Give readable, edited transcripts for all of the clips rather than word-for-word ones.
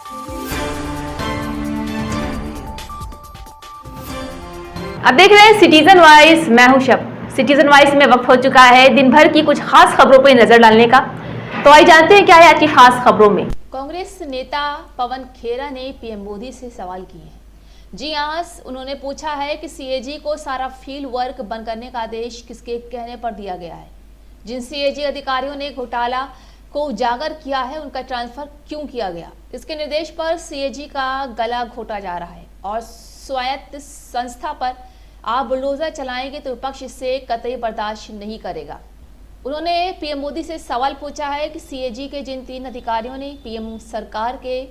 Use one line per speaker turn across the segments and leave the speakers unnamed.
अब देख रहे हैं सिटीजन वॉइस, मैं हूं शब। सिटीजन वॉइस में वक्त हो चुका है दिन भर की कुछ खास खबरों पर नजर डालने का। तो आइए जानते हैं क्या है आज की खास खबरों में।
कांग्रेस नेता पवन खेरा ने पीएम मोदी से सवाल किए हैं। जी हाँ, उन्होंने पूछा है कि सीएजी को सारा फील्ड वर्क बंद करने का आदेश किसके कहने पर दिया गया है। जिन सीएजी अधिकारियों ने घोटाला को उजागर किया है उनका ट्रांसफर क्यों किया गया। इसके निर्देश पर सीएजी का गला घोटा जा रहा है और स्वायत्त संस्था पर आप बुलडोजर चलाएंगे तो विपक्ष इससे कतई बर्दाश्त नहीं करेगा। उन्होंने पीएम मोदी से सवाल पूछा है कि सीएजी के जिन 3 अधिकारियों ने पीएम सरकार के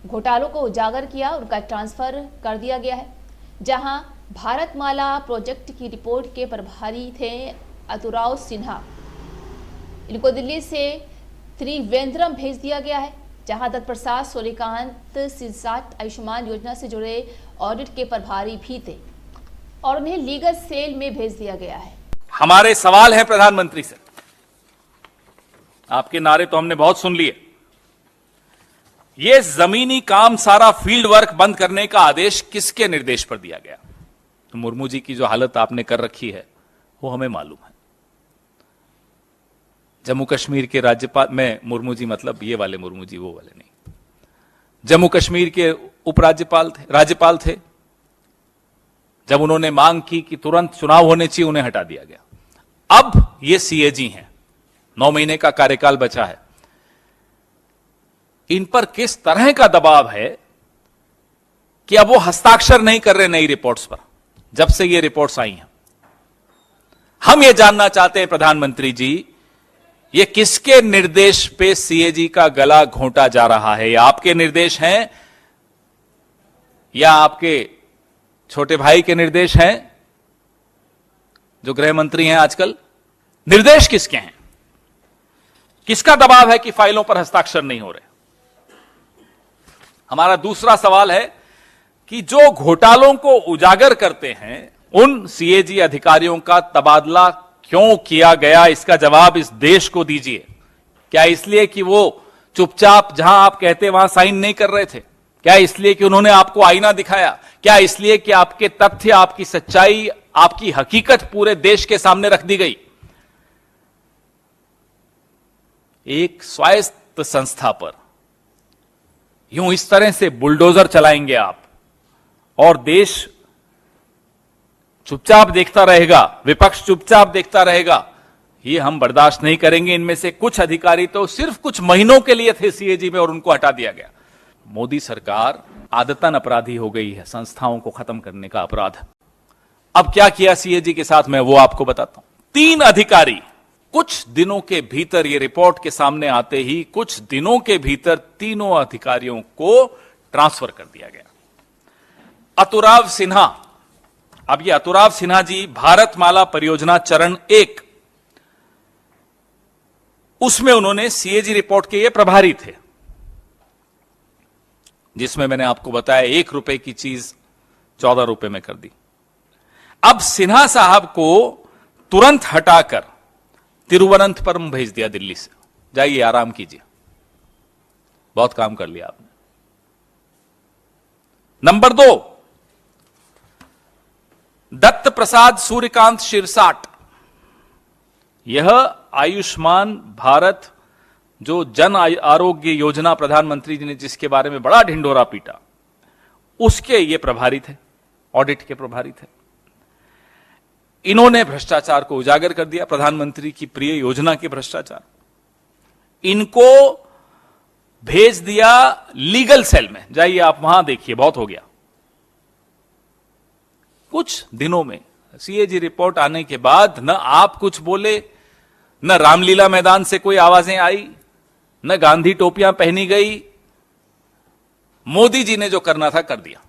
घोटालों को उजागर किया उनका ट्रांसफर कर दिया गया है। जहां भारतमाला प्रोजेक्ट की रिपोर्ट के प्रभारी थे अतुराव सिन्हा, इनको दिल्ली से त्रिवेंद्रम भेज दिया गया है। जहां दत्त प्रसाद, सूर्यकांत सिरसाट आयुष्मान योजना से जुड़े ऑडिट के प्रभारी भी थे और उन्हें लीगल सेल में भेज दिया गया है।
हमारे सवाल है प्रधानमंत्री से। आपके नारे तो हमने बहुत सुन लिए। ये जमीनी काम, सारा फील्ड वर्क बंद करने का आदेश किसके निर्देश पर दिया गया। तो मुर्मू जी की जो हालत आपने कर रखी है वो हमें मालूम है। जम्मू कश्मीर के राज्यपाल, मैं मुर्मू जी मतलब ये वाले मुर्मू जी, वो वाले नहीं, जम्मू कश्मीर के राज्यपाल थे। जब उन्होंने मांग की कि तुरंत चुनाव होने चाहिए, उन्हें हटा दिया गया। अब ये सीएजी हैं, 9 महीने का कार्यकाल बचा है। इन पर किस तरह का दबाव है कि अब वो हस्ताक्षर नहीं कर रहे नई रिपोर्ट्स पर, जब से ये रिपोर्ट्स आई हैं। हम ये जानना चाहते हैं प्रधानमंत्री जी, ये किसके निर्देश पे सीएजी का गला घोंटा जा रहा है। या आपके निर्देश हैं या आपके छोटे भाई के निर्देश हैं जो गृह मंत्री हैं आजकल। निर्देश किसके हैं, किसका दबाव है कि फाइलों पर हस्ताक्षर नहीं हो रहे। हमारा दूसरा सवाल है कि जो घोटालों को उजागर करते हैं उन सीएजी अधिकारियों का तबादला क्यों किया गया, इसका जवाब इस देश को दीजिए। क्या इसलिए कि वो चुपचाप जहां आप कहते वहां साइन नहीं कर रहे थे? क्या इसलिए कि उन्होंने आपको आईना दिखाया? क्या इसलिए कि आपके तथ्य, आपकी सच्चाई, आपकी हकीकत पूरे देश के सामने रख दी गई? एक स्वायत्त संस्था पर यूं इस तरह से बुलडोजर चलाएंगे आप और देश चुपचाप देखता रहेगा, विपक्ष चुपचाप देखता रहेगा, ये हम बर्दाश्त नहीं करेंगे। इनमें से कुछ अधिकारी तो सिर्फ कुछ महीनों के लिए थे सीएजी में और उनको हटा दिया गया। मोदी सरकार आदतन अपराधी हो गई है, संस्थाओं को खत्म करने का अपराध। अब क्या किया सीएजी के साथ, मैं वो आपको बताता हूं। 3 अधिकारी कुछ दिनों के भीतर, ये रिपोर्ट के सामने आते ही कुछ दिनों के भीतर तीनों अधिकारियों को ट्रांसफर कर दिया गया। अतुराव सिन्हा, अब ये अतुराव सिन्हा जी भारतमाला परियोजना चरण 1, उसमें उन्होंने सीएजी रिपोर्ट के ये प्रभारी थे, जिसमें मैंने आपको बताया 1 रुपए की चीज 14 रुपए में कर दी। अब सिन्हा साहब को तुरंत हटाकर तिरुवनंतपुरम भेज दिया दिल्ली से। जाइए आराम कीजिए, बहुत काम कर लिया आपने। नंबर 2, दत्त प्रसाद सूर्यकांत शिरसाट, यह आयुष्मान भारत जो जन आरोग्य योजना प्रधानमंत्री जी ने जिसके बारे में बड़ा ढिंढोरा पीटा, उसके ये प्रभारी थे, ऑडिट के प्रभारी थे। इन्होंने भ्रष्टाचार को उजागर कर दिया, प्रधानमंत्री की प्रिय योजना के भ्रष्टाचार। इनको भेज दिया लीगल सेल में। जाइए आप वहां देखिए, बहुत हो गया। कुछ दिनों में सीएजी रिपोर्ट आने के बाद न आप कुछ बोले, न रामलीला मैदान से कोई आवाजें आई, न गांधी टोपियां पहनी गई। मोदी जी ने जो करना था कर दिया।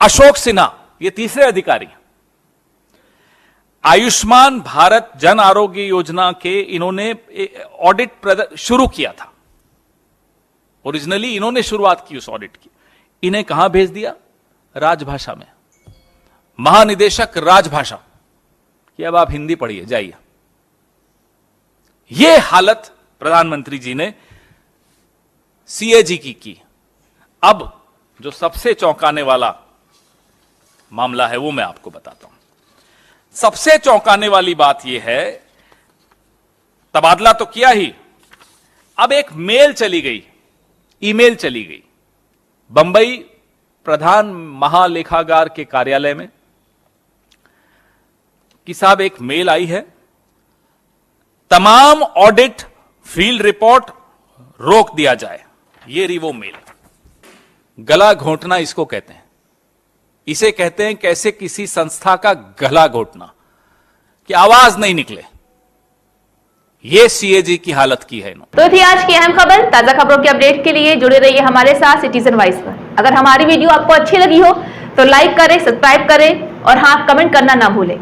अशोक सिन्हा, ये तीसरे अधिकारी, आयुष्मान भारत जन आरोग्य योजना के इन्होंने ऑडिट शुरू किया था। ओरिजिनली इन्होंने शुरुआत की उस ऑडिट की। इन्हें कहां भेज दिया? राजभाषा में, महानिदेशक राजभाषा कि अब आप हिंदी पढ़िए, जाइए। यह हालत प्रधानमंत्री जी ने सीएजी की। अब जो सबसे चौंकाने वाला मामला है वो मैं आपको बताता हूं। सबसे चौंकाने वाली बात यह है, तबादला तो किया ही, अब एक मेल चली गई, ईमेल चली गई बंबई प्रधान महालेखागार के कार्यालय में कि साहब एक मेल आई है, तमाम ऑडिट फील्ड रिपोर्ट रोक दिया जाए। ये रही वो मेल। गला घोंटना इसको कहते हैं। इसे कहते हैं कैसे किसी संस्था का गला घोंटना कि आवाज नहीं निकले। ये सीएजी की हालत की है इन्होंने।
तो थी आज की अहम खबर। ताजा खबरों के अपडेट के लिए जुड़े रहिए हमारे साथ सिटीजन वॉइस पर। अगर हमारी वीडियो आपको अच्छी लगी हो तो लाइक करें, सब्सक्राइब करें और हाँ, कमेंट करना ना भूलें।